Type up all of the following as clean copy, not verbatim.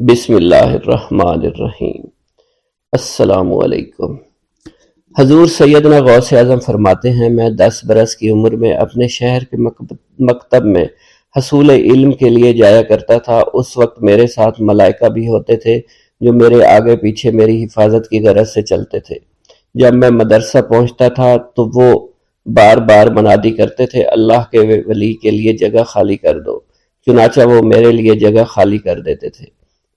بسم اللہ الرحمن الرحیم۔ السلام علیکم۔ حضور سیدنا غوث اعظم فرماتے ہیں، میں 10 برس کی عمر میں اپنے شہر کے مکتب میں حصول علم کے لیے جایا کرتا تھا۔ اس وقت میرے ساتھ ملائکہ بھی ہوتے تھے جو میرے آگے پیچھے میری حفاظت کی غرض سے چلتے تھے۔ جب میں مدرسہ پہنچتا تھا تو وہ بار بار منادی کرتے تھے، اللہ کے ولی کے لیے جگہ خالی کر دو۔ چنانچہ وہ میرے لیے جگہ خالی کر دیتے تھے۔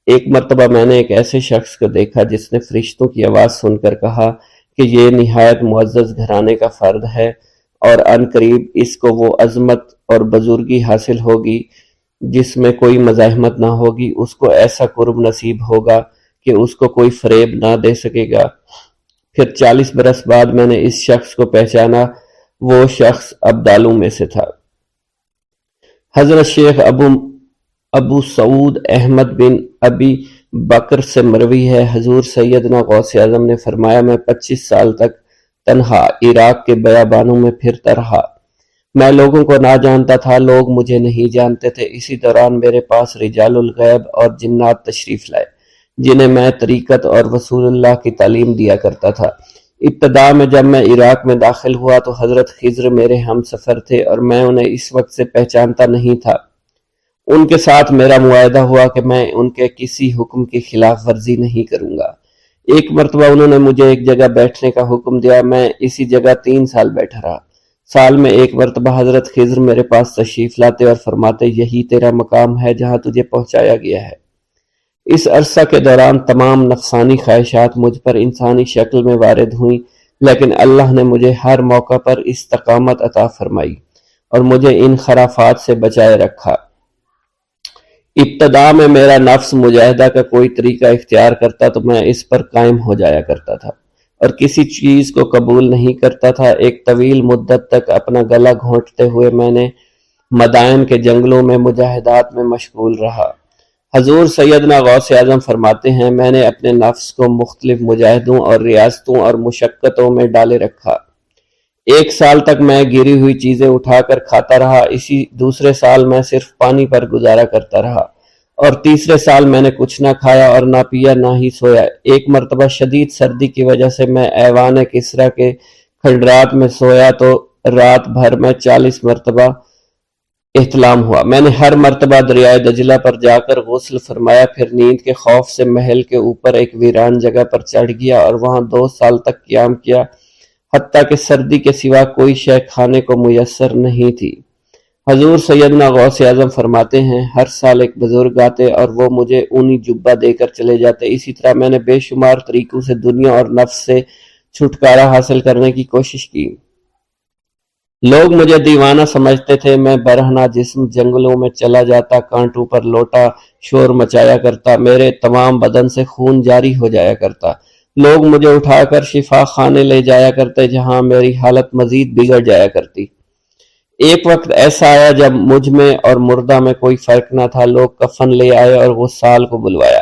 ایک مرتبہ میں نے ایک ایسے شخص کو دیکھا جس نے فرشتوں کی آواز سن کر کہا کہ یہ نہایت معزز گھرانے کا فرد ہے اور عن قریب اس کو وہ عظمت اور بزرگی حاصل ہوگی جس میں کوئی مزاحمت نہ ہوگی۔ اس کو ایسا قرب نصیب ہوگا کہ اس کو کوئی فریب نہ دے سکے گا۔ پھر 40 برس بعد میں نے اس شخص کو پہچانا، وہ شخص ابدالوں میں سے تھا۔ حضرت شیخ ابو سعود احمد بن ابی بکر سے مروی ہے، حضور سیدنا غوث اعظم نے فرمایا، میں 25 سال تک تنہا عراق کے بیابانوں میں پھرتا رہا۔ میں لوگوں کو نہ جانتا تھا، لوگ مجھے نہیں جانتے تھے۔ اسی دوران میرے پاس رجال الغیب اور جنات تشریف لائے جنہیں میں طریقت اور رسول اللہ کی تعلیم دیا کرتا تھا۔ ابتدا میں جب میں عراق میں داخل ہوا تو حضرت خضر میرے ہم سفر تھے اور میں انہیں اس وقت سے پہچانتا نہیں تھا۔ ان کے ساتھ میرا معاہدہ ہوا کہ میں ان کے کسی حکم کی خلاف ورزی نہیں کروں گا۔ ایک مرتبہ انہوں نے مجھے ایک جگہ بیٹھنے کا حکم دیا، میں اسی جگہ 3 سال بیٹھا رہا۔ سال میں ایک مرتبہ حضرت خضر میرے پاس تشریف لاتے اور فرماتے، یہی تیرا مقام ہے جہاں تجھے پہنچایا گیا ہے۔ اس عرصہ کے دوران تمام نفسانی خواہشات مجھ پر انسانی شکل میں وارد ہوئیں، لیکن اللہ نے مجھے ہر موقع پر استقامت عطا فرمائی اور مجھے ان خرافات سے بچائے رکھا۔ ابتدا میں میرا نفس مجاہدہ کا کوئی طریقہ اختیار کرتا تو میں اس پر قائم ہو جایا کرتا تھا اور کسی چیز کو قبول نہیں کرتا تھا۔ ایک طویل مدت تک اپنا گلا گھونٹتے ہوئے میں نے مدائن کے جنگلوں میں مجاہدات میں مشغول رہا۔ حضور سیدنا غوث اعظم فرماتے ہیں، میں نے اپنے نفس کو مختلف مجاہدوں اور ریاستوں اور مشقتوں میں ڈالے رکھا۔ 1 سال تک میں گری ہوئی چیزیں اٹھا کر کھاتا رہا، اسی دوسرے سال میں صرف پانی پر گزارا کرتا رہا اور تیسرے سال میں نے کچھ نہ کھایا اور نہ پیا نہ ہی سویا۔ ایک مرتبہ شدید سردی کی وجہ سے میں ایوان کسریٰ کے کھنڈرات میں سویا تو رات بھر میں 40 مرتبہ احتلام ہوا۔ میں نے ہر مرتبہ دریائے دجلہ پر جا کر غسل فرمایا، پھر نیند کے خوف سے محل کے اوپر ایک ویران جگہ پر چڑھ گیا اور وہاں 2 سال تک قیام کیا، حتیٰ کہ سردی کے سوا کوئی شے کھانے کو میسر نہیں تھی۔ حضور سیدنا غوث اعظم فرماتے ہیں، ہر سال ایک بزرگ آتے اور وہ مجھے اونی جبہ دے کر چلے جاتے۔ اسی طرح میں نے بے شمار طریقوں سے دنیا اور نفس سے چھٹکارا حاصل کرنے کی کوشش کی۔ لوگ مجھے دیوانہ سمجھتے تھے۔ میں برہنہ جسم جنگلوں میں چلا جاتا، کانٹوں پر لوٹا شور مچایا کرتا، میرے تمام بدن سے خون جاری ہو جایا کرتا۔ لوگ مجھے اٹھا کر شفا خانے لے جایا کرتے جہاں میری حالت مزید بگڑ جایا کرتی۔ ایک وقت ایسا آیا جب مجھ میں اور مردہ میں کوئی فرق نہ تھا۔ لوگ کفن لے آئے اور غسال کو بلوایا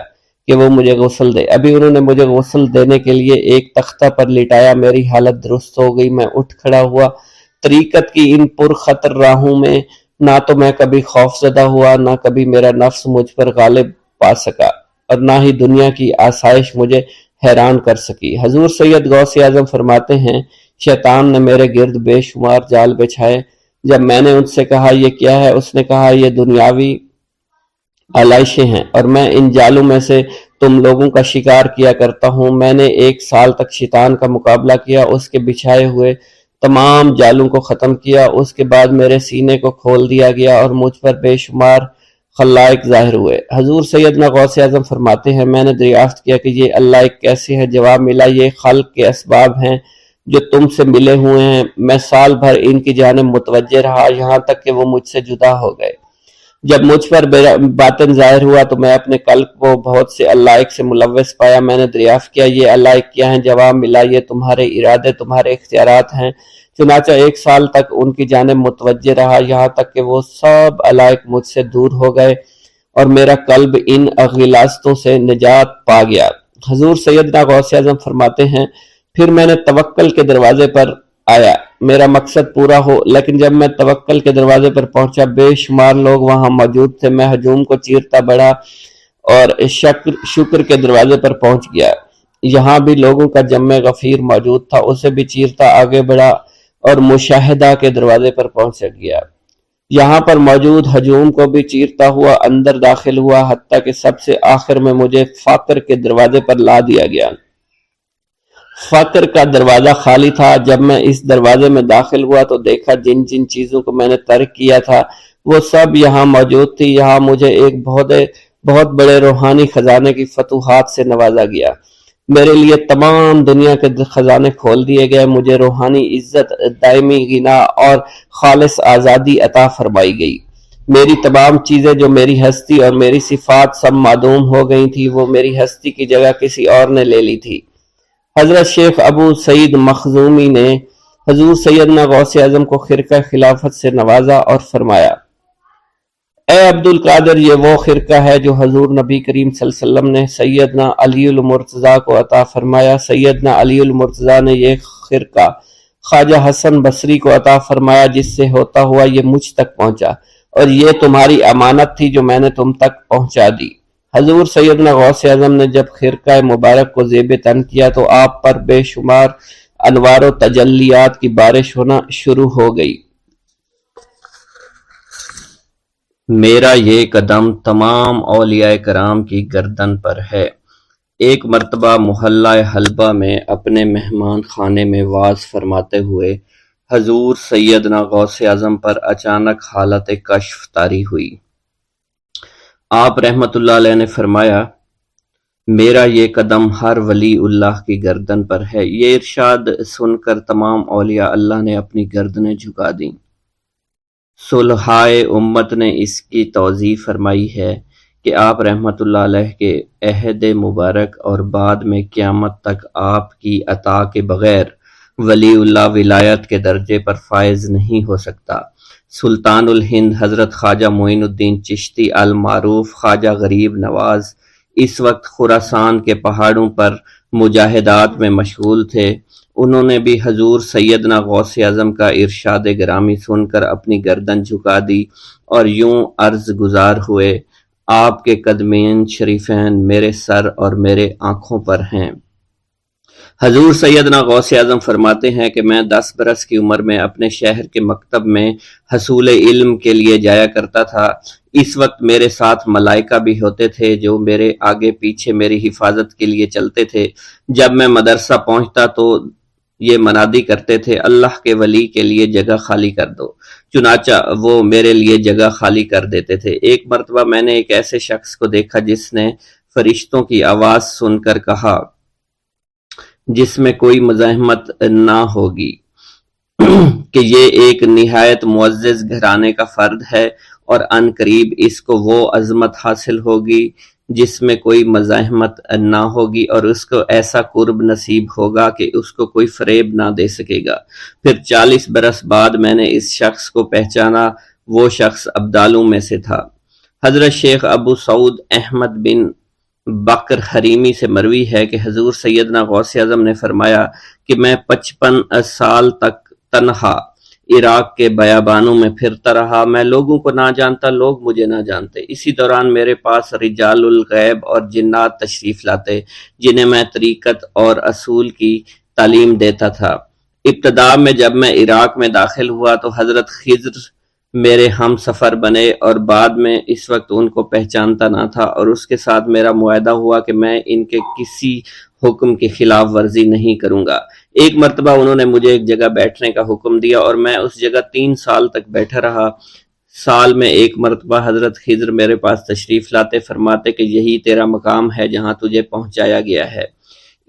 کہ وہ مجھے غسل دے۔ ابھی انہوں نے مجھے غسل دینے کے لیے ایک تختہ پر لٹایا، میری حالت درست ہو گئی، میں اٹھ کھڑا ہوا۔ طریقت کی ان پرخطر راہوں میں نہ تو میں کبھی خوف زدہ ہوا، نہ کبھی میرا نفس مجھ پر غالب پا سکا اور نہ ہی دنیا کی آسائش مجھے حیران کر سکی۔ حضور سید غوث اعظم فرماتے ہیں، شیطان نے میرے گرد بے شمار جال بچھائے۔ جب میں نے ان سے کہا یہ کیا ہے، اس نے کہا یہ دنیاوی آلائشیں ہیں اور میں ان جالوں میں سے تم لوگوں کا شکار کیا کرتا ہوں۔ میں نے 1 سال تک شیطان کا مقابلہ کیا، اس کے بچھائے ہوئے تمام جالوں کو ختم کیا۔ اس کے بعد میرے سینے کو کھول دیا گیا اور مجھ پر بے شمار خلائق ظاہر ہوئے۔ حضور سیدنا غوث اعظم فرماتے ہیں، میں نے دریافت کیا کہ یہ اللہ ایک کیسے ہے؟ جواب ملا، یہ خلق کے اسباب ہیں جو تم سے ملے ہوئے ہیں۔ میں سال بھر ان کی جانب متوجہ رہا یہاں تک کہ وہ مجھ سے جدا ہو گئے۔ جب مجھ پر باطن ظاہر ہوا تو میں اپنے قلب کو بہت سے علائق سے ملوث پایا۔ میں نے دریافت کیا یہ علائق کیا ہیں؟ جواب ملا، یہ تمہارے ارادے، تمہارے اختیارات ہیں۔ چنانچہ 1 سال تک ان کی جانب متوجہ رہا یہاں تک کہ وہ سب علائق مجھ سے دور ہو گئے اور میرا قلب ان غلاظتوں سے نجات پا گیا۔ حضور سیدنا غوث اعظم فرماتے ہیں، پھر میں نے توکل کے دروازے پر آیا، میرا مقصد پورا ہو، لیکن جب میں توکل کے دروازے پر پہنچا بے شمار لوگ وہاں موجود تھے۔ میں ہجوم کو چیرتا بڑھا اور شکر کے دروازے پر پہنچ گیا۔ یہاں بھی لوگوں کا جمع غفیر موجود تھا، اسے بھی چیرتا آگے بڑھا اور مشاہدہ کے دروازے پر پہنچ گیا۔ یہاں پر موجود ہجوم کو بھی چیرتا ہوا اندر داخل ہوا، حتیٰ کہ سب سے آخر میں مجھے فقر کے دروازے پر لا دیا گیا۔ فقر کا دروازہ خالی تھا۔ جب میں اس دروازے میں داخل ہوا تو دیکھا جن جن چیزوں کو میں نے ترک کیا تھا وہ سب یہاں موجود تھی۔ یہاں مجھے ایک بہت بڑے روحانی خزانے کی فتوحات سے نوازا گیا۔ میرے لیے تمام دنیا کے خزانے کھول دیے گئے، مجھے روحانی عزت، دائمی غنا اور خالص آزادی عطا فرمائی گئی۔ میری تمام چیزیں جو میری ہستی اور میری صفات سب معدوم ہو گئی تھی، وہ میری ہستی کی جگہ کسی اور نے لے لی تھی۔ حضرت شیخ ابو سعید مخزومی نے حضور سیدنا غوث اعظم کو خرقہ خلافت سے نوازا اور فرمایا، اے عبد القادر، یہ وہ خرقہ ہے جو حضور نبی کریم صلی اللہ علیہ وسلم نے سیدنا علی المرتضیٰ کو عطا فرمایا۔ سیدنا علی المرتضیٰ نے یہ خرقہ خواجہ حسن بصری کو عطا فرمایا، جس سے ہوتا ہوا یہ مجھ تک پہنچا، اور یہ تمہاری امانت تھی جو میں نے تم تک پہنچا دی۔ حضور سیدنا غوث اعظم نے جب خرقہ مبارک کو زیب تن کیا تو آپ پر بے شمار انوار و تجلیات کی بارش ہونا شروع ہو گئی۔ میرا یہ قدم تمام اولیاء کرام کی گردن پر ہے۔ ایک مرتبہ محلہ حلبہ میں اپنے مہمان خانے میں واز فرماتے ہوئے حضور سیدنا غوث اعظم پر اچانک حالت کشف طاری ہوئی۔ آپ رحمت اللہ علیہ نے فرمایا، میرا یہ قدم ہر ولی اللہ کی گردن پر ہے۔ یہ ارشاد سن کر تمام اولیاء اللہ نے اپنی گردنیں جھکا دیں۔ صلحائے امت نے اس کی توضیح فرمائی ہے کہ آپ رحمت اللہ علیہ کے عہد مبارک اور بعد میں قیامت تک آپ کی عطا کے بغیر ولی اللہ ولایت کے درجے پر فائز نہیں ہو سکتا۔ سلطان الہند حضرت خواجہ معین الدین چشتی المعروف خواجہ غریب نواز اس وقت خراسان کے پہاڑوں پر مجاہدات میں مشغول تھے۔ انہوں نے بھی حضور سیدنا غوث اعظم کا ارشاد گرامی سن کر اپنی گردن جھکا دی اور یوں عرض گزار ہوئے، آپ کے قدمین شریفین میرے سر اور میرے آنکھوں پر ہیں۔ حضور سیدنا غوث اعظم فرماتے ہیں کہ میں 10 برس کی عمر میں اپنے شہر کے مکتب میں حصول علم کے لیے جایا کرتا تھا۔ اس وقت میرے ساتھ ملائکہ بھی ہوتے تھے جو میرے آگے پیچھے میری حفاظت کے لیے چلتے تھے۔ جب میں مدرسہ پہنچتا تو یہ منادی کرتے تھے، اللہ کے ولی کے لیے جگہ خالی کر دو، چنانچہ وہ میرے لیے جگہ خالی کر دیتے تھے۔ ایک مرتبہ میں نے ایک ایسے شخص کو دیکھا جس نے فرشتوں کی آواز سن کر کہا، جس میں کوئی مزاحمت نہ ہوگی، کہ یہ ایک نہایت معزز گھرانے کا فرد ہے اور عن قریب اس کو وہ عظمت حاصل ہوگی جس میں کوئی مزاحمت نہ ہوگی، اور اس کو ایسا قرب نصیب ہوگا کہ اس کو کوئی فریب نہ دے سکے گا۔ پھر 40 برس بعد میں نے اس شخص کو پہچانا، وہ شخص ابدالوں میں سے تھا۔ حضرت شیخ ابو سعود احمد بن بکر حریمی سے مروی ہے کہ حضور سیدنا غوث اعظم نے فرمایا کہ میں 55 سال تک تنہا عراق کے بیابانوں میں پھرتا رہا، میں لوگوں کو نہ جانتا، لوگ مجھے نہ جانتے۔ اسی دوران میرے پاس رجال الغیب اور جنات تشریف لاتے جنہیں میں طریقت اور اصول کی تعلیم دیتا تھا۔ ابتدا میں جب میں عراق میں داخل ہوا تو حضرت خضر میرے ہم سفر بنے، اور بعد میں اس وقت ان کو پہچانتا نہ تھا، اور اس کے ساتھ میرا معاہدہ ہوا کہ میں ان کے کسی حکم کی خلاف ورزی نہیں کروں گا۔ ایک مرتبہ انہوں نے مجھے ایک جگہ بیٹھنے کا حکم دیا اور میں اس جگہ 3 سال تک بیٹھا رہا۔ سال میں ایک مرتبہ حضرت خضر میرے پاس تشریف لاتے، فرماتے کہ یہی تیرا مقام ہے جہاں تجھے پہنچایا گیا ہے۔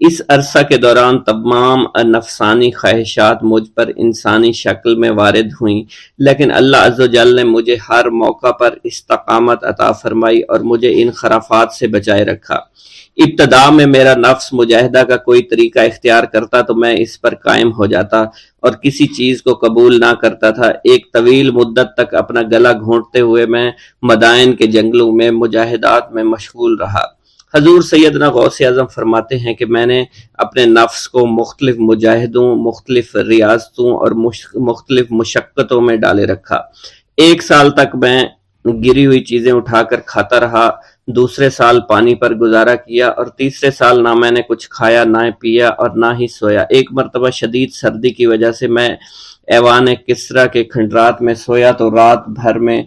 اس عرصہ کے دوران تمام نفسانی خواہشات مجھ پر انسانی شکل میں وارد ہوئیں، لیکن اللہ عز و جل نے مجھے ہر موقع پر استقامت عطا فرمائی اور مجھے ان خرافات سے بچائے رکھا۔ ابتدا میں میرا نفس مجاہدہ کا کوئی طریقہ اختیار کرتا تو میں اس پر قائم ہو جاتا اور کسی چیز کو قبول نہ کرتا تھا۔ ایک طویل مدت تک اپنا گلا گھونٹتے ہوئے میں مدائن کے جنگلوں میں مجاہدات میں مشغول رہا۔ حضور سیدنا غوث اعظم فرماتے ہیں کہ میں نے اپنے نفس کو مختلف مجاہدوں، مختلف ریاضتوں اور مختلف مشقتوں میں ڈالے رکھا۔ 1 سال تک میں گری ہوئی چیزیں اٹھا کر کھاتا رہا، دوسرے سال پانی پر گزارا کیا، اور تیسرے سال نہ میں نے کچھ کھایا، نہ پیا اور نہ ہی سویا۔ ایک مرتبہ شدید سردی کی وجہ سے میں ایوان کسریٰ کے کھنڈرات میں سویا تو رات بھر میں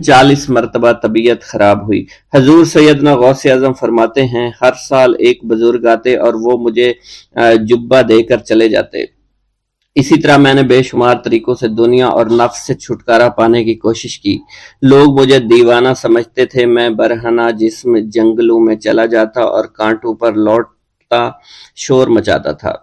40 مرتبہ طبیعت خراب ہوئی۔ حضور سیدنا غوث اعظم فرماتے ہیں، ہر سال ایک بزرگ آتے اور وہ مجھے جبہ دے کر چلے جاتے۔ اسی طرح میں نے بے شمار طریقوں سے دنیا اور نفس سے چھٹکارا پانے کی کوشش کی۔ لوگ مجھے دیوانہ سمجھتے تھے۔ میں برہنہ جسم جنگلوں میں چلا جاتا اور کانٹوں پر لوٹتا شور مچاتا تھا۔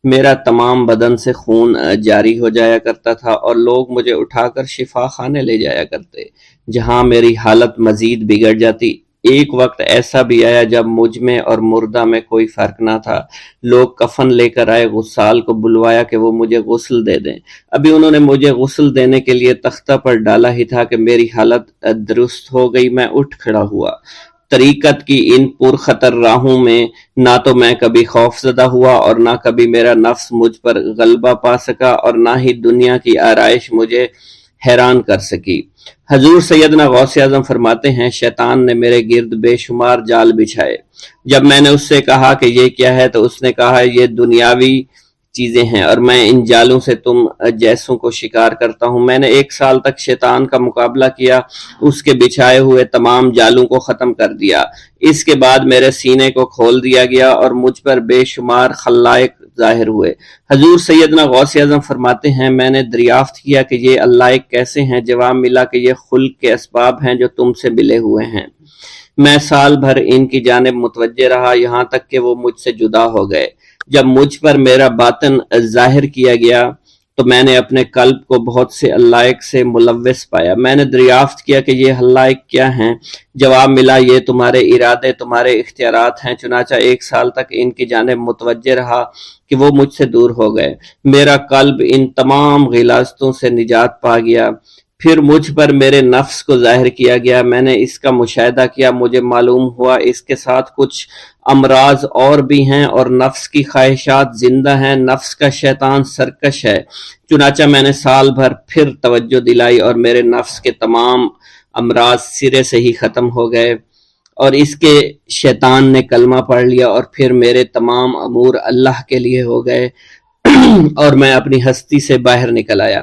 میرا تمام بدن سے خون جاری ہو جایا کرتا تھا اور لوگ مجھے اٹھا کر شفا خانے لے جایا کرتے، جہاں میری حالت مزید بگڑ جاتی۔ ایک وقت ایسا بھی آیا جب مجھ میں اور مردہ میں کوئی فرق نہ تھا۔ لوگ کفن لے کر آئے، غسال کو بلوایا کہ وہ مجھے غسل دے دیں۔ ابھی انہوں نے مجھے غسل دینے کے لیے تختہ پر ڈالا ہی تھا کہ میری حالت درست ہو گئی۔ میں اٹھ کھڑا ہوا۔ طریقت کی ان پرخطر راہوں میں نہ تو میں کبھی خوف زدہ ہوا اور نہ کبھی میرا نفس مجھ پر غلبہ پا سکا اور نہ ہی دنیا کی آرائش مجھے حیران کر سکی۔ حضور سیدنا غوث اعظم فرماتے ہیں، شیطان نے میرے گرد بے شمار جال بچھائے۔ جب میں نے اس سے کہا کہ یہ کیا ہے تو اس نے کہا یہ دنیاوی چیزیں ہیں اور میں ان جالوں سے تم جیسوں کو شکار کرتا ہوں۔ میں نے 1 سال تک شیطان کا مقابلہ کیا، اس کے بچھائے ہوئے تمام جالوں کو ختم کر دیا۔ اس کے بعد میرے سینے کو کھول دیا گیا اور مجھ پر بے شمار خلائق ظاہر ہوئے۔ حضور سیدنا غوث اعظم فرماتے ہیں، میں نے دریافت کیا کہ یہ علائق کیسے ہیں؟ جواب ملا کہ یہ خلق کے اسباب ہیں جو تم سے ملے ہوئے ہیں۔ میں سال بھر ان کی جانب متوجہ رہا، یہاں تک کہ وہ مجھ سے جدا ہو گئے۔ جب مجھ پر میرا باطن ظاہر کیا گیا تو میں نے اپنے قلب کو بہت سے علائق سے ملوث پایا۔ میں نے دریافت کیا کہ یہ علائق کیا ہیں؟ جواب ملا، یہ تمہارے ارادے، تمہارے اختیارات ہیں۔ چنانچہ 1 سال تک ان کی جانب متوجہ رہا کہ وہ مجھ سے دور ہو گئے۔ میرا قلب ان تمام غلاظتوں سے نجات پا گیا۔ پھر مجھ پر میرے نفس کو ظاہر کیا گیا۔ میں نے اس کا مشاہدہ کیا، مجھے معلوم ہوا اس کے ساتھ کچھ امراض اور بھی ہیں اور نفس کی خواہشات زندہ ہیں۔ نفس کا شیطان سرکش ہے۔ چنانچہ میں نے سال بھر پھر توجہ دلائی اور میرے نفس کے تمام امراض سرے سے ہی ختم ہو گئے اور اس کے شیطان نے کلمہ پڑھ لیا اور پھر میرے تمام امور اللہ کے لیے ہو گئے اور میں اپنی ہستی سے باہر نکل آیا۔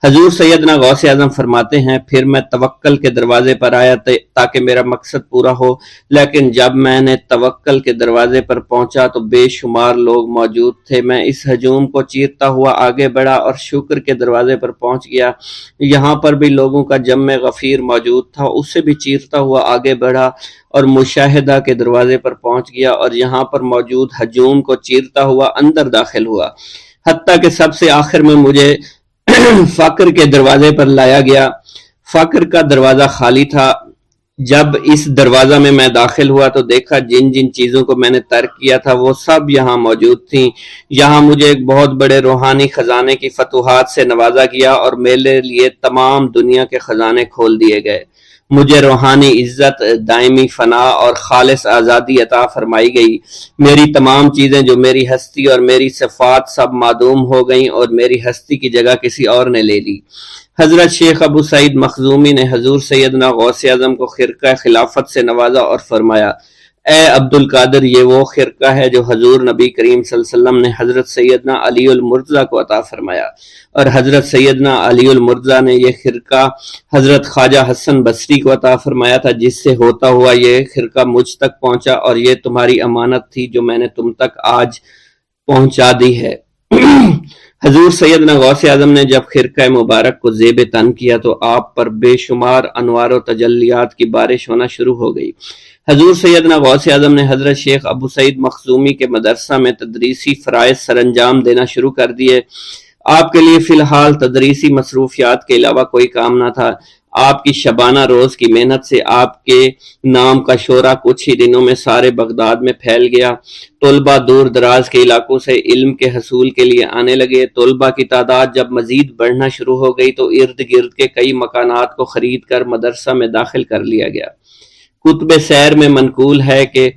حضور سیدنا غوث اعظم فرماتے ہیں، پھر میں توکل کے دروازے پر آیا تاکہ میرا مقصد پورا ہو، لیکن جب میں نے توکل کے دروازے پر پہنچا تو بے شمار لوگ موجود تھے۔ میں اس ہجوم کو چیرتا ہوا آگے بڑھا اور شکر کے دروازے پر پہنچ گیا۔ یہاں پر بھی لوگوں کا جمع غفیر موجود تھا، اسے بھی چیرتا ہوا آگے بڑھا اور مشاہدہ کے دروازے پر پہنچ گیا اور یہاں پر موجود ہجوم کو چیرتا ہوا اندر داخل ہوا، حتیٰ کہ سب سے آخر میں مجھے فقر کے دروازے پر لایا گیا۔ فقر کا دروازہ خالی تھا۔ جب اس دروازہ میں میں داخل ہوا تو دیکھا جن جن چیزوں کو میں نے ترک کیا تھا وہ سب یہاں موجود تھیں۔ یہاں مجھے ایک بہت بڑے روحانی خزانے کی فتوحات سے نوازا گیا اور میرے لیے تمام دنیا کے خزانے کھول دیے گئے۔ مجھے روحانی عزت، دائمی فنا اور خالص آزادی عطا فرمائی گئی۔ میری تمام چیزیں جو میری ہستی اور میری صفات سب معدوم ہو گئیں اور میری ہستی کی جگہ کسی اور نے لے لی۔ حضرت شیخ ابو سعید مخزومی نے حضور سیدنا غوث اعظم کو خرقہ خلافت سے نوازا اور فرمایا، اے عبد القادر، یہ وہ خرقہ ہے جو حضور نبی کریم صلی اللہ علیہ وسلم نے حضرت سیدنا علی المرتضیٰ کو عطا فرمایا، اور حضرت سیدنا علی المرتضیٰ نے یہ خرقہ حضرت خواجہ حسن بصری کو عطا فرمایا تھا، جس سے ہوتا ہوا یہ خرقہ مجھ تک پہنچا، اور یہ تمہاری امانت تھی جو میں نے تم تک آج پہنچا دی ہے۔ حضور سیدنا غوث اعظم نے جب خرقہ مبارک کو زیب تن کیا تو آپ پر بے شمار انوار و تجلیات کی بارش ہونا شروع ہو گئی۔ حضور سیدنا غوث اعظم نے حضرت شیخ ابو سعید مخزومی کے مدرسہ میں تدریسی فرائض سر انجام دینا شروع کر دیے۔ آپ کے لیے فی الحال تدریسی مصروفیات کے علاوہ کوئی کام نہ تھا۔ آپ کی شبانہ روز کی محنت سے آپ کے نام کا شعرہ کچھ ہی دنوں میں سارے بغداد میں پھیل گیا۔ طلبہ دور دراز کے علاقوں سے علم کے حصول کے لیے آنے لگے۔ طلبہ کی تعداد جب مزید بڑھنا شروع ہو گئی تو ارد گرد کے کئی مکانات کو خرید کر مدرسہ میں داخل کر لیا گیا۔ کتب سیر میں منقول ہے کہ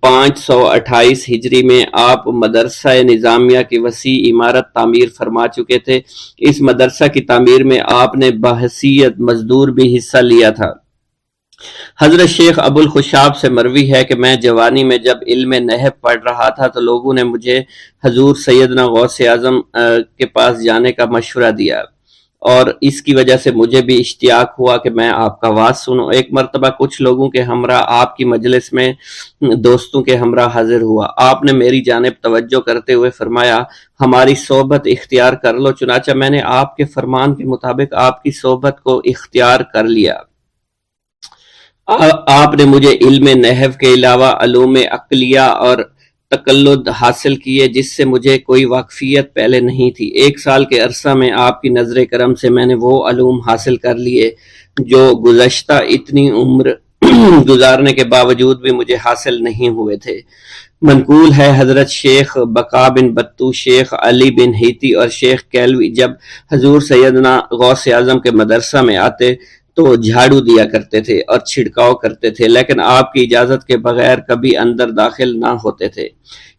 528 ہجری میں آپ مدرسہ نظامیہ کی وسیع عمارت تعمیر فرما چکے تھے۔ اس مدرسہ کی تعمیر میں آپ نے بحیثیت مزدور بھی حصہ لیا تھا۔ حضرت شیخ ابو الخشاب سے مروی ہے کہ میں جوانی میں جب علم نحو پڑھ رہا تھا تو لوگوں نے مجھے حضور سیدنا غوث اعظم کے پاس جانے کا مشورہ دیا، اور اس کی وجہ سے مجھے بھی اشتیاق ہوا کہ میں آپ کا واز سنوں۔ ایک مرتبہ کچھ لوگوں کے ہمراہ آپ کی مجلس میں دوستوں کے ہمراہ حاضر ہوا۔ آپ نے میری جانب توجہ کرتے ہوئے فرمایا، ہماری صحبت اختیار کر لو۔ چنانچہ میں نے آپ کے فرمان کے مطابق آپ کی صحبت کو اختیار کر لیا۔ آپ نے مجھے علم نحو کے علاوہ علوم عقلیہ اور تقلد حاصل کیے جس سے مجھے کوئی واقفیت پہلے نہیں تھی۔ 1 سال کے عرصہ میں آپ کی نظر کرم سے میں نے وہ علوم حاصل کر لیے جو گزشتہ اتنی عمر گزارنے کے باوجود بھی مجھے حاصل نہیں ہوئے تھے۔ منقول ہے حضرت شیخ بقا بن بطو، شیخ علی بن ہیتی اور شیخ کیلوی جب حضور سیدنا غوث اعظم کے مدرسہ میں آتے تو جھاڑو دیا کرتے تھے اور چھڑکاؤ کرتے تھے، لیکن آپ کی اجازت کے بغیر کبھی اندر داخل نہ ہوتے تھے۔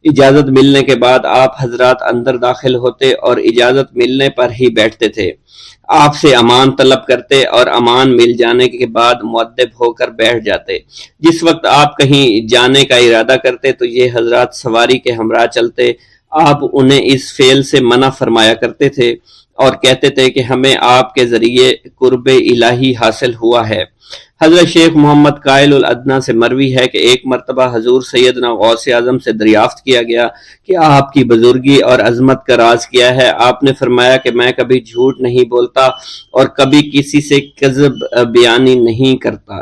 اجازت ملنے کے بعد آپ حضرات اندر داخل ہوتے اور اجازت ملنے پر ہی بیٹھتے تھے۔ آپ سے امان طلب کرتے اور امان مل جانے کے بعد مؤدب ہو کر بیٹھ جاتے۔ جس وقت آپ کہیں جانے کا ارادہ کرتے تو یہ حضرات سواری کے ہمراہ چلتے۔ آپ انہیں اس فعل سے منع فرمایا کرتے تھے اور کہتے تھے کہ ہمیں آپ کے ذریعے قرب الہی حاصل ہوا ہے۔ حضرت شیخ محمد قائل الادنیٰ سے مروی ہے کہ ایک مرتبہ حضور سیدنا غوث اعظم سے دریافت کیا گیا کہ آپ کی بزرگی اور عظمت کا راز کیا ہے۔ آپ نے فرمایا کہ میں کبھی جھوٹ نہیں بولتا اور کبھی کسی سے کذب بیانی نہیں کرتا۔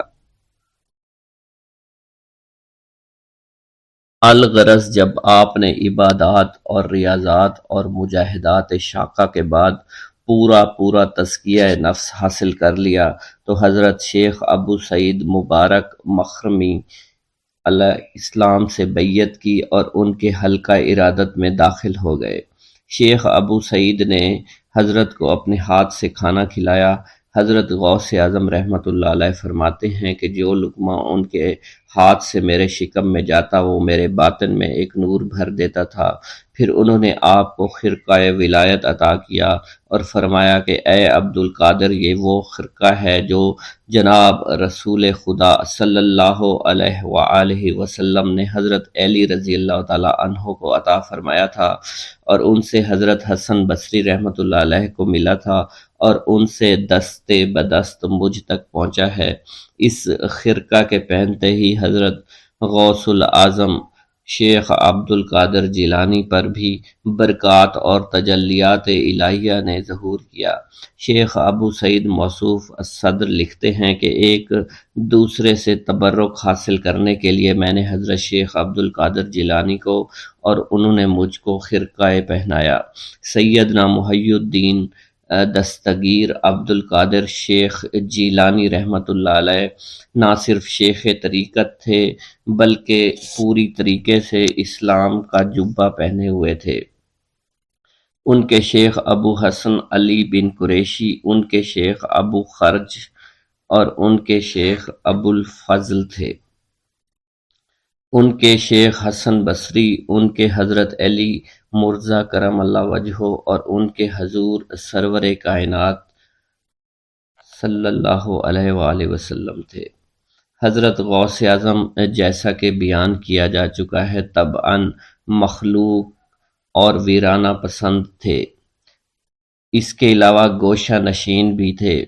الغرض جب آپ نے عبادات اور ریاضات اور مجاہدات شاقہ کے بعد پورا تزکیہ نفس حاصل کر لیا تو حضرت شیخ ابو سعید مبارک مخرمی علیہ السلام سے بیعت کی اور ان کے حلقہ ارادت میں داخل ہو گئے۔ شیخ ابو سعید نے حضرت کو اپنے ہاتھ سے کھانا کھلایا۔ حضرت غوث اعظم رحمۃ اللہ علیہ فرماتے ہیں کہ جو لقمہ ان کے ہاتھ سے میرے شکم میں جاتا وہ میرے باطن میں ایک نور بھر دیتا تھا۔ پھر انہوں نے آپ کو خرقہ ولایت عطا کیا اور فرمایا کہ اے عبد القادر، یہ وہ خرقہ ہے جو جناب رسول خدا صلی اللہ علیہ وآلہ وسلم نے حضرت علی رضی اللہ تعالیٰ عنہ کو عطا فرمایا تھا اور ان سے حضرت حسن بصری رحمۃ اللہ علیہ کو ملا تھا اور ان سے دست بدست مجھ تک پہنچا ہے۔ اس خرقہ کے پہنتے ہی حضرت غوث العظم شیخ عبد القادر جیلانی پر بھی برکات اور تجلیات الہیہ نے ظہور کیا۔ شیخ ابو سعید موصوف الصدر لکھتے ہیں کہ ایک دوسرے سے تبرک حاصل کرنے کے لیے میں نے حضرت شیخ عبد القادر جیلانی کو اور انہوں نے مجھ کو خرقہ پہنایا۔ سیدنا محی الدین دستگیر عبد القادر شیخ جیلانی رحمۃ اللہ علیہ نہ صرف شیخ طریقت تھے بلکہ پوری طریقے سے اسلام کا جبہ پہنے ہوئے تھے۔ ان کے شیخ ابو حسن علی بن قریشی، ان کے شیخ ابو خرج اور ان کے شیخ ابو الفضل تھے۔ ان کے شیخ حسن بصری، ان کے حضرت علی مرزا کرم اللہ وجہہ اور ان کے حضور سرور کائنات صلی اللہ علیہ وآلہ وسلم تھے۔ حضرت غوث اعظم جیسا کہ بیان کیا جا چکا ہے طبعاً مخلوق اور ویرانہ پسند تھے، اس کے علاوہ گوشہ نشین بھی تھے۔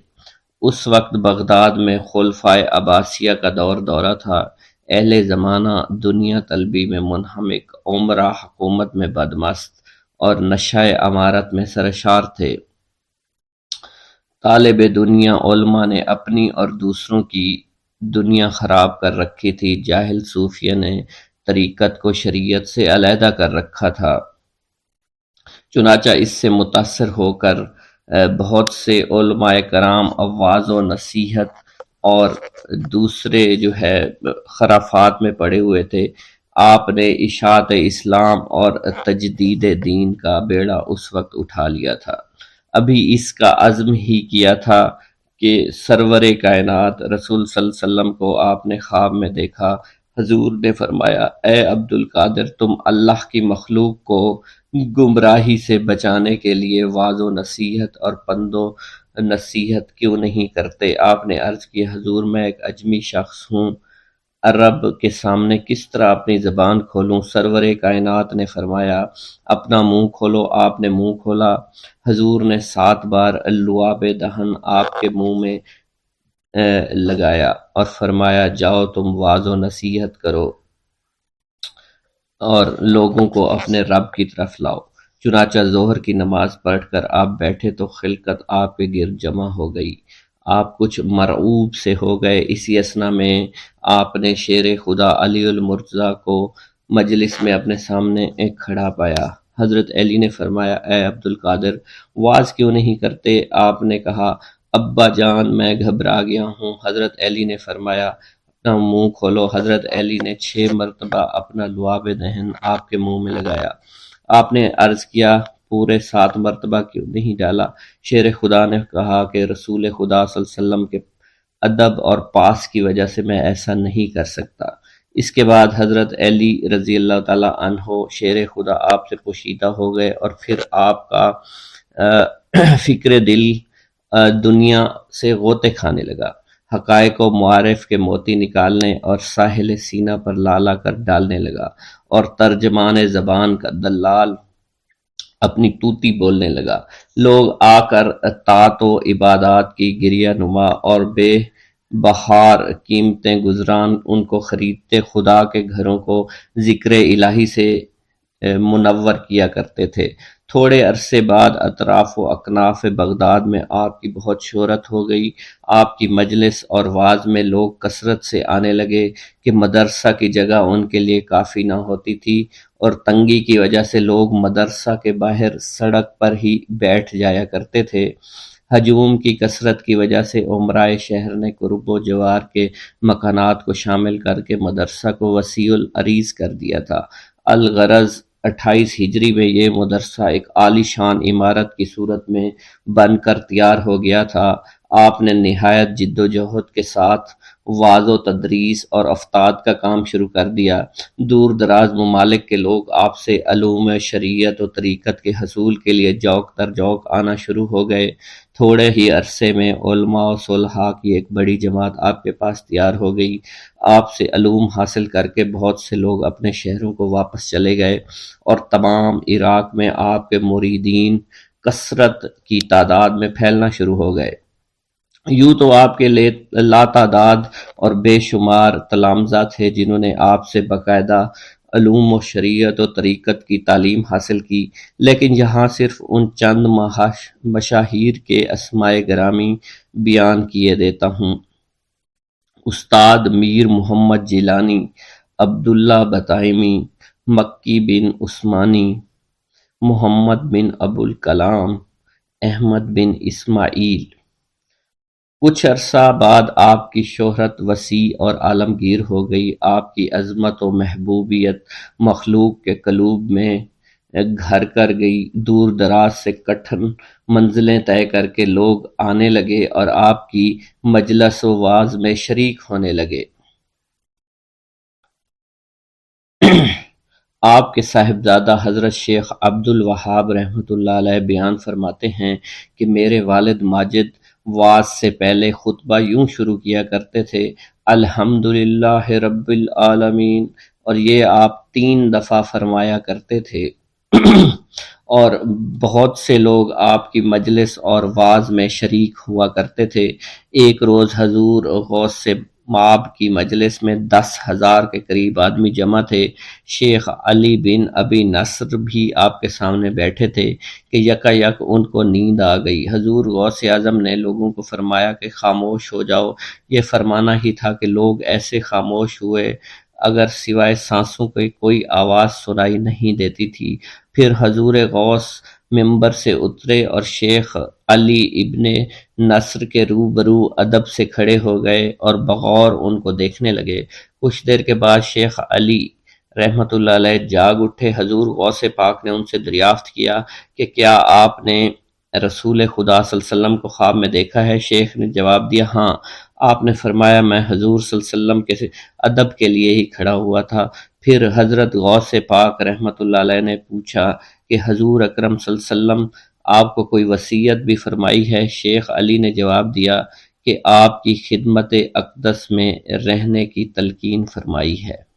اس وقت بغداد میں خلفائے عباسیہ کا دورہ تھا۔ اہل زمانہ دنیا طلبی میں منہمک، عمرہ حکومت میں بدمست اور نشہ امارت میں سرشار تھے۔ طالب دنیا علماء نے اپنی اور دوسروں کی دنیا خراب کر رکھی تھی۔ جاہل صوفیہ نے طریقت کو شریعت سے علیحدہ کر رکھا تھا۔ چنانچہ اس سے متاثر ہو کر بہت سے علماء کرام وعظ و نصیحت اور دوسرے جو ہے خرافات میں پڑے ہوئے تھے۔ آپ نے اشاعت اسلام اور تجدید دین کا بیڑا اس وقت اٹھا لیا تھا۔ ابھی اس کا عزم ہی کیا تھا کہ سرور کائنات رسول صلی اللہ علیہ وسلم کو آپ نے خواب میں دیکھا۔ حضور نے فرمایا، اے عبد القادر، تم اللہ کی مخلوق کو گمراہی سے بچانے کے لیے وعظ و نصیحت اور پند و نصیحت کیوں نہیں کرتے؟ آپ نے عرض کی حضور میں ایک اجمی شخص ہوں، رب کے سامنے کس طرح اپنی زبان کھولوں؟ سرور کائنات نے فرمایا اپنا منہ کھولو۔ آپ نے منہ کھولا، حضور نے 7 بار اللعاب دہن آپ کے منہ میں لگایا اور فرمایا جاؤ تم واعظ و نصیحت کرو اور لوگوں کو اپنے رب کی طرف لاؤ۔ چنانچہ ظہر کی نماز پڑھ کر آپ بیٹھے تو خلقت آپ کے گرد جمع ہو گئی، آپ کچھ مرعوب سے ہو گئے۔ اسی اثنا میں آپ نے شیر خدا علی المرتضیٰ کو مجلس میں اپنے سامنے ایک کھڑا پایا۔ حضرت علی نے فرمایا اے عبد القادر، واز کیوں نہیں کرتے؟ آپ نے کہا ابا جان میں گھبرا گیا ہوں۔ حضرت علی نے فرمایا اپنا منہ کھولو۔ حضرت علی نے 6 مرتبہ اپنا لعاب دہن آپ کے منہ میں لگایا۔ آپ نے عرض کیا پورے 7 مرتبہ کیوں نہیں ڈالا؟ شیر خدا نے کہا کہ رسول خدا صلی اللہ علیہ وسلم کے ادب اور پاس کی وجہ سے میں ایسا نہیں کر سکتا۔ اس کے بعد حضرت علی رضی اللہ تعالیٰ عنہ شیر خدا آپ سے پوشیدہ ہو گئے، اور پھر آپ کا فکر دل دنیا سے غوطے کھانے لگا، حقائق و معارف کے موتی نکالنے اور ساحل سینہ پر لالا کر ڈالنے لگا، اور ترجمان زبان کا دلال اپنی توتی بولنے لگا۔ لوگ آ کر طاعت و عبادات کی گریہ نما اور بے بہار قیمتیں گزران ان کو خریدتے، خدا کے گھروں کو ذکر الہی سے منور کیا کرتے تھے۔ تھوڑے عرصے بعد اطراف و اکناف بغداد میں آپ کی بہت شہرت ہو گئی۔ آپ کی مجلس اور واعظ میں لوگ کثرت سے آنے لگے کہ مدرسہ کی جگہ ان کے لیے کافی نہ ہوتی تھی، اور تنگی کی وجہ سے لوگ مدرسہ کے باہر سڑک پر ہی بیٹھ جایا کرتے تھے۔ ہجوم کی کثرت کی وجہ سے امرائے شہر نے قرب و جوار کے مکانات کو شامل کر کے مدرسہ کو وسیع العریض کر دیا تھا۔ الغرض 28 ہجری میں یہ مدرسہ ایک عالی شان عمارت کی صورت میں بن کر تیار ہو گیا تھا۔ آپ نے نہایت جد و جہد کے ساتھ وعظ و تدریس اور افتاد کا کام شروع کر دیا۔ دور دراز ممالک کے لوگ آپ سے علوم شریعت و طریقت کے حصول کے لیے جوق در جوق آنا شروع ہو گئے۔ تھوڑے ہی عرصے میں علماء و صلحاء کی ایک بڑی جماعت آپ کے پاس تیار ہو گئی۔ آپ سے علوم حاصل کر کے بہت سے لوگ اپنے شہروں کو واپس چلے گئے، اور تمام عراق میں آپ کے مریدین کثرت کی تعداد میں پھیلنا شروع ہو گئے۔ یوں تو آپ کے لاتعداد اور بے شمار تلامذہ تھے جنہوں نے آپ سے باقاعدہ علوم و شریعت و طریقت کی تعلیم حاصل کی، لیکن یہاں صرف ان چند مشاہیر کے اسماء گرامی بیان کیے دیتا ہوں۔ استاد میر محمد جیلانی، عبداللہ بطائمی، مکی بن عثمانی، محمد بن ابوالکلام، احمد بن اسماعیل۔ کچھ عرصہ بعد آپ کی شہرت وسیع اور عالمگیر ہو گئی۔ آپ کی عظمت و محبوبیت مخلوق کے قلوب میں گھر کر گئی۔ دور دراز سے کٹھن منزلیں طے کر کے لوگ آنے لگے اور آپ کی مجلس و واعظ میں شریک ہونے لگے۔ آپ کے صاحبزادہ حضرت شیخ عبد الوہاب رحمۃ اللہ علیہ بیان فرماتے ہیں کہ میرے والد ماجد واعظ سے پہلے خطبہ یوں شروع کیا کرتے تھے الحمدللہ رب العالمین، اور یہ آپ 3 دفعہ فرمایا کرتے تھے۔ اور بہت سے لوگ آپ کی مجلس اور واعظ میں شریک ہوا کرتے تھے۔ ایک روز حضور غوث سے مآب کی مجلس میں 10,000 کے قریب آدمی جمع تھے۔ شیخ علی بن ابی نصر بھی آپ کے سامنے بیٹھے تھے کہ یکا یک ان کو نیند آ گئی۔ حضور غوث اعظم نے لوگوں کو فرمایا کہ خاموش ہو جاؤ۔ یہ فرمانا ہی تھا کہ لوگ ایسے خاموش ہوئے اگر سوائے سانسوں کی کوئی آواز سنائی نہیں دیتی تھی۔ پھر حضور غوث ممبر سے اترے اور شیخ علی ابن نصر کے روبرو ادب سے کھڑے ہو گئے اور بغور ان کو دیکھنے لگے۔ کچھ دیر کے بعد شیخ علی رحمت اللہ علیہ جاگ اٹھے۔ حضور غوث پاک نے ان سے دریافت کیا کہ کیا آپ نے رسول خدا صلی اللہ علیہ وسلم کو خواب میں دیکھا ہے؟ شیخ نے جواب دیا ہاں۔ آپ نے فرمایا میں حضور صلی اللہ علیہ وسلم کے ادب کے لیے ہی کھڑا ہوا تھا۔ پھر حضرت غوث پاک رحمت اللہ علیہ نے پوچھا کہ حضور اکرم صلی اللہ علیہ وسلم آپ کو کوئی وصیت بھی فرمائی ہے؟ شیخ علی نے جواب دیا کہ آپ کی خدمت اقدس میں رہنے کی تلقین فرمائی ہے۔